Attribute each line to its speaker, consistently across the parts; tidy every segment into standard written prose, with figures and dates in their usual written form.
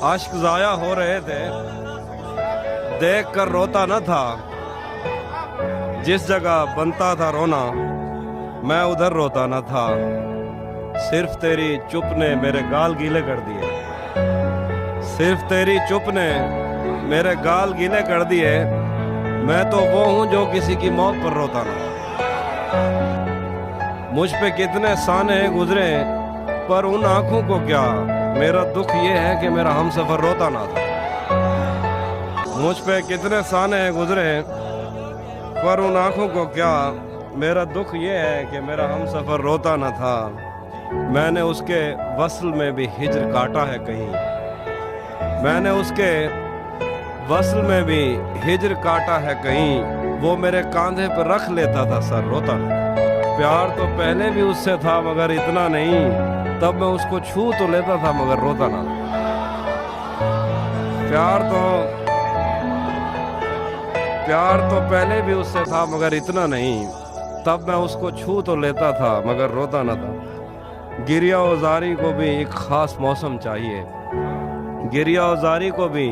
Speaker 1: आश्क जाया हो रहे थे, देख कर रोता न था। जिस जगह बनता था रोना, मैं उधर रोता न था। सिर्फ तेरी चुप ने मेरे गाल गीले कर दिए। सिर्फ तेरी चुप ने मेरे गाल गीले कर दिए। मैं तो वो हूँ जो किसी की मौत पर रोता ना। मुझ पे कितने साने गुजरे, पर उन आंखों को क्या। मेरा दुख ये है कि मेरा हमसफर रोता ना था। मुझ पे कितने साने गुजरे, पर उन आंखों को क्या। मेरा दुख ये है कि मेरा हमसफर रोता ना था। मैंने उसके वस्ल में भी हिज्र काटा है कहीं। मैंने उसके वस्ल में भी हिज्र काटा है कहीं। वो मेरे कांधे पर रख लेता था सर, रोता ना। प्यार तो पहले भी उससे था मगर इतना नहीं। तब मैं उसको छू तो लेता था मगर रोता ना। प्यार तो पहले भी उससे था मगर इतना नहीं। तब मैं उसको छू तो लेता था मगर रोता ना था। गिरिया औजारी को भी एक खास मौसम चाहिए। गिरिया औजारी को भी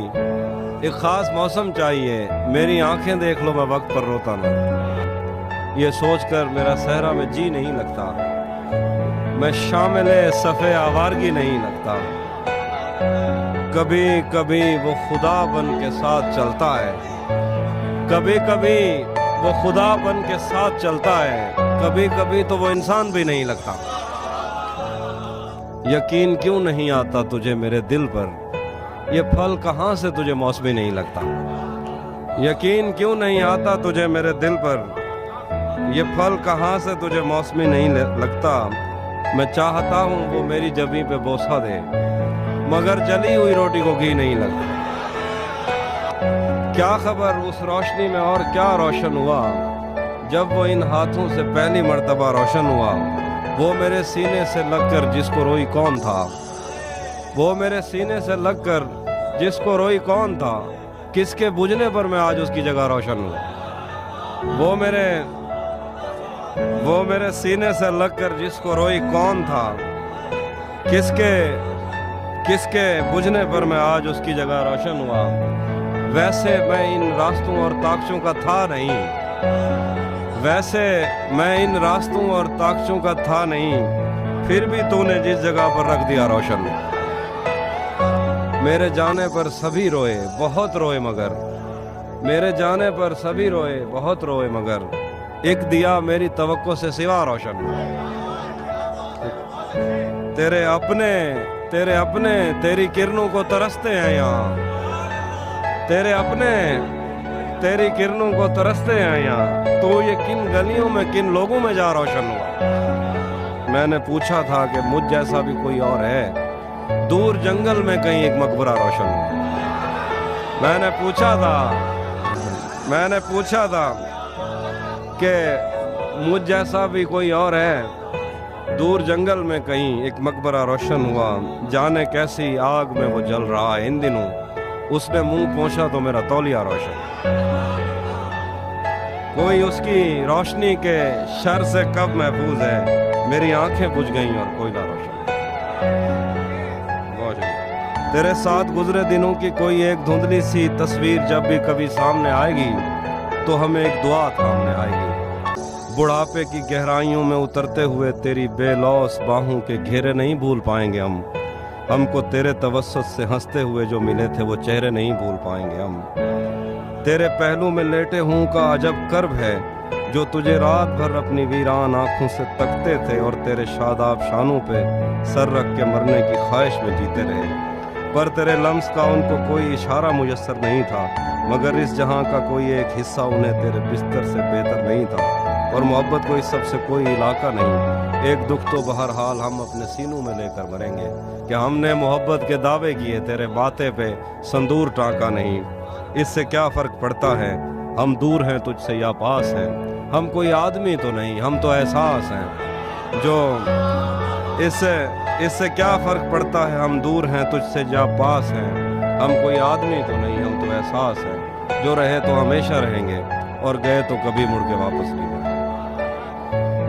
Speaker 1: एक खास मौसम चाहिए। मेरी आंखें देख लो, मैं वक्त पर रोता ना। ये सोचकर मेरा सहरा में जी नहीं लगता। मैं शामिल सफ़े आवारगी नहीं लगता। कभी कभी वो खुदा बन के साथ चलता है। कभी कभी वो खुदा बन के साथ चलता है। कभी कभी तो वो इंसान भी नहीं लगता। यकीन क्यों नहीं आता तुझे मेरे दिल पर। ये फल कहाँ से तुझे मौसमी नहीं लगता। यकीन क्यों नहीं आता तुझे मेरे दिल पर। ये फल कहाँ से तुझे मौसमी नहीं लगता। मैं चाहता हूँ वो मेरी जबीं पे बोसा दे, मगर जली हुई रोटी को घी नहीं लगता। क्या खबर उस रोशनी में और क्या रोशन हुआ, जब वो इन हाथों से पहली मर्तबा रोशन हुआ। वो मेरे सीने से लगकर जिसको रोई कौन था। वो मेरे सीने से लगकर जिसको रोई कौन था। किसके बुझने पर मैं आज उसकी जगह रोशन हूँ। वो मेरे सीने से लगकर जिसको रोई कौन था। किसके बुझने पर मैं आज उसकी जगह रोशन हुआ। वैसे मैं इन रास्तों और ताकचों का था नहीं। वैसे मैं इन रास्तों और ताकचों का था नहीं। फिर भी तूने जिस जगह पर रख दिया रोशन। मेरे जाने पर सभी रोए, बहुत रोए मगर। मेरे जाने पर सभी रोए, बहुत रोए मगर। एक दिया मेरी तवक्को से सिवा रोशन। तेरे अपने तेरी किरणों को तरसते हैं यहाँ। तेरे अपने तेरी किरणों को तरसते हैं यहाँ। तो ये किन गलियों में किन लोगों में जा रोशन हुआ। मैंने पूछा था कि मुझ जैसा भी कोई और है। दूर जंगल में कहीं एक मकबरा रोशन हुआ। मैंने पूछा था कि मुझ जैसा भी कोई और है। दूर जंगल में कहीं एक मकबरा रोशन हुआ। जाने कैसी आग में वो जल रहा है इन दिनों। उसने मुंह पोंछा तो मेरा तौलिया रोशन। कोई उसकी रोशनी के शर से कब महफूज है। मेरी आंखें बुझ गईं और कोयला रोशन। तेरे साथ गुजरे दिनों की कोई एक धुंधली सी तस्वीर जब भी कभी सामने आएगी, तो हमें एक दुआ थामने आएगी। बुढ़ापे की गहराइयों में उतरते हुए तेरी बेलौस बाहों के घेरे नहीं भूल पाएंगे हम। हमको तेरे तवस्सुत से हंसते हुए जो मिले थे वो चेहरे नहीं भूल पाएंगे हम। तेरे पहलू में लेटे हूँ का अजब कर्ब है, जो तुझे रात भर अपनी वीरान आंखों से तकते थे और तेरे शादाब शानों पे सर रख के मरने की ख्वाहिश में जीते रहे। पर तेरे लम्स का उनको कोई इशारा मुयस्सर नहीं था, मगर इस जहां का कोई एक हिस्सा उन्हें तेरे बिस्तर से बेहतर नहीं था। और मोहब्बत को इस सबसे कोई इलाका नहीं। एक दुख तो बहरहाल हम अपने सीनों में लेकर मरेंगे कि हमने मोहब्बत के दावे किए, तेरे बातें पे संदूर टांका नहीं। इससे क्या फ़र्क पड़ता है, हम दूर हैं तुझसे या पास हैं। हम कोई आदमी तो नहीं, हम तो एहसास हैं। जो इससे क्या फ़र्क पड़ता है, हम दूर हैं तुझसे या पास हैं। हम कोई आदमी तो नहीं, हम तो एहसास हैं। जो रहे तो हमेशा रहेंगे और गए तो कभी मुड़ के वापस नहीं आएंगे।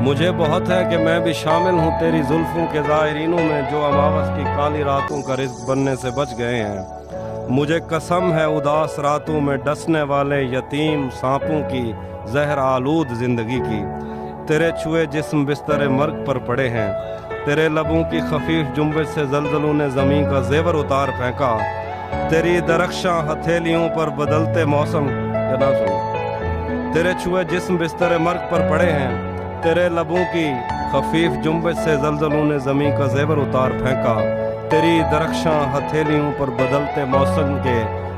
Speaker 1: मुझे बहुत है कि मैं भी शामिल हूँ तेरी जुल्फों के ज़ायरीनों में जो अमावस की काली रातों का रिज़्क़ बनने से बच गए हैं। मुझे कसम है उदास रातों में डसने वाले यतीम सांपों की जहर आलूद ज़िंदगी की। तेरे छुए जिस्म बिस्तर मर्ग पर पड़े हैं, तेरे लबों की खफीफ जुम्बिश से जलजलों ने ज़मीं का ज़ेवर उतार फेंका। तेरी दरख्शां हथेलियों पर बदलते मौसम ना सुनो, तेरे छुए जिस्म बिस्तर मर्ग पर पड़े हैं, तेरे लबों की खफीफ जुम्बिश से जलजलों ने ज़मीं का ज़ेवर उतार फेंका। तेरी दरख्शां हथेलियों पर बदलते मौसम के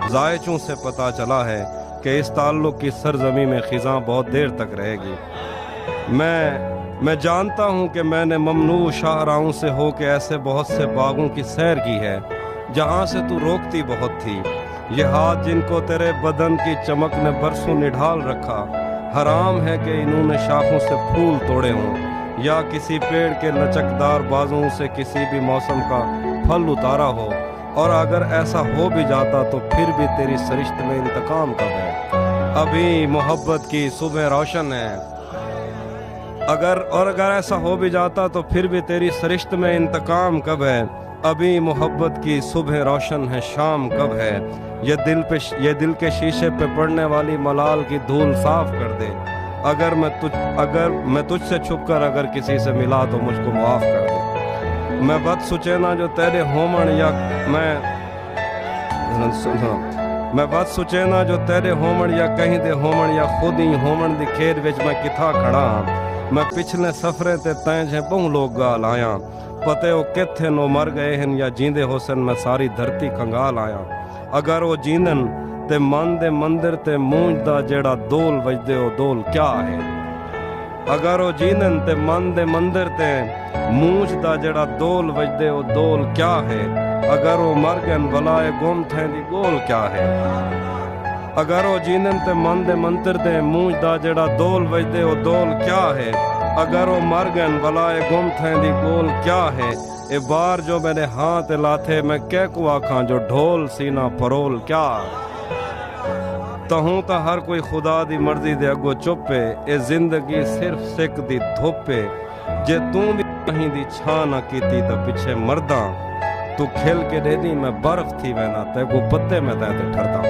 Speaker 1: जायचों से पता चला है कि इस ताल्लुक़ की सरजमी में ख़िज़ां बहुत देर तक रहेगी। मैं जानता हूँ कि मैंने ममनू शाहराहों से हो के ऐसे बहुत से बागों की सैर की है जहाँ से तू रोकती बहुत थी। ये हाथ जिनको तेरे बदन की चमक ने बरसों निढाल रखा, हराम है कि इन्होंने शाखों से फूल तोड़े हों या किसी पेड़ के लचकदार बाजों से किसी भी मौसम का फल उतारा हो। और अगर ऐसा हो भी जाता तो फिर भी तेरी सरिश्त में इंतकाम कब है? अभी मोहब्बत की सुबह रोशन है। अगर ऐसा हो भी जाता तो फिर भी तेरी सरिश्त में इंतकाम कब है? अभी मोहब्बत की सुबह रोशन है, शाम कब है? ये दिल के शीशे पे पड़ने वाली मलाल की धूल साफ कर दे। अगर मैं तुझसे छुपकर अगर किसी से मिला तो मुझको माफ कर दे। मैं बद सुचेना जो तेरे होमन या मैं बद सुचेना जो तेरे होमन या कहीं दे होमन या खुद ही होमन दी खेद विच मैं किथा खड़ा। मैं पिछले सफरे ते तैं बहु लोग गाल आया, पते वो किथे नो मर गए हैं या जींदे होसन मैं सारी धरती कंगाल आया। अगर वो जींदन ते मन दे मंदिर ते मूंज दा जेड़ा दोल वजदे ओ दोल क्या है? अगर वो जींदन ते मन दे मंदिर ते मूंज दा जेड़ा दोल वजदे ओ दोल क्या है? अगर वो मर गन वलाए गुम थे दी गोल क्या है? अगर वो जींदन ते मन दे मंदिर ते मूंज दा जेड़ा दोल वजदे ओ दोल क्या है? अगर वो मर गन वलाए गुम थे दी गोल क्या है? ए बार जो मेरे हाथ लाथे मैं कै को आखां जो ढोल सीना परोल क्या? तहूं ता हर कोई खुदा दी मर्जी दे अगो चुपे, ए जिंदगी सिर्फ सिक दी धोपे। जे तू भी कहीं दी छा ना कीती तो पिछे मरदा, तू खिल के दे दी मैं बर्फ थी वैना ते को पत्ते में ते ठरदा।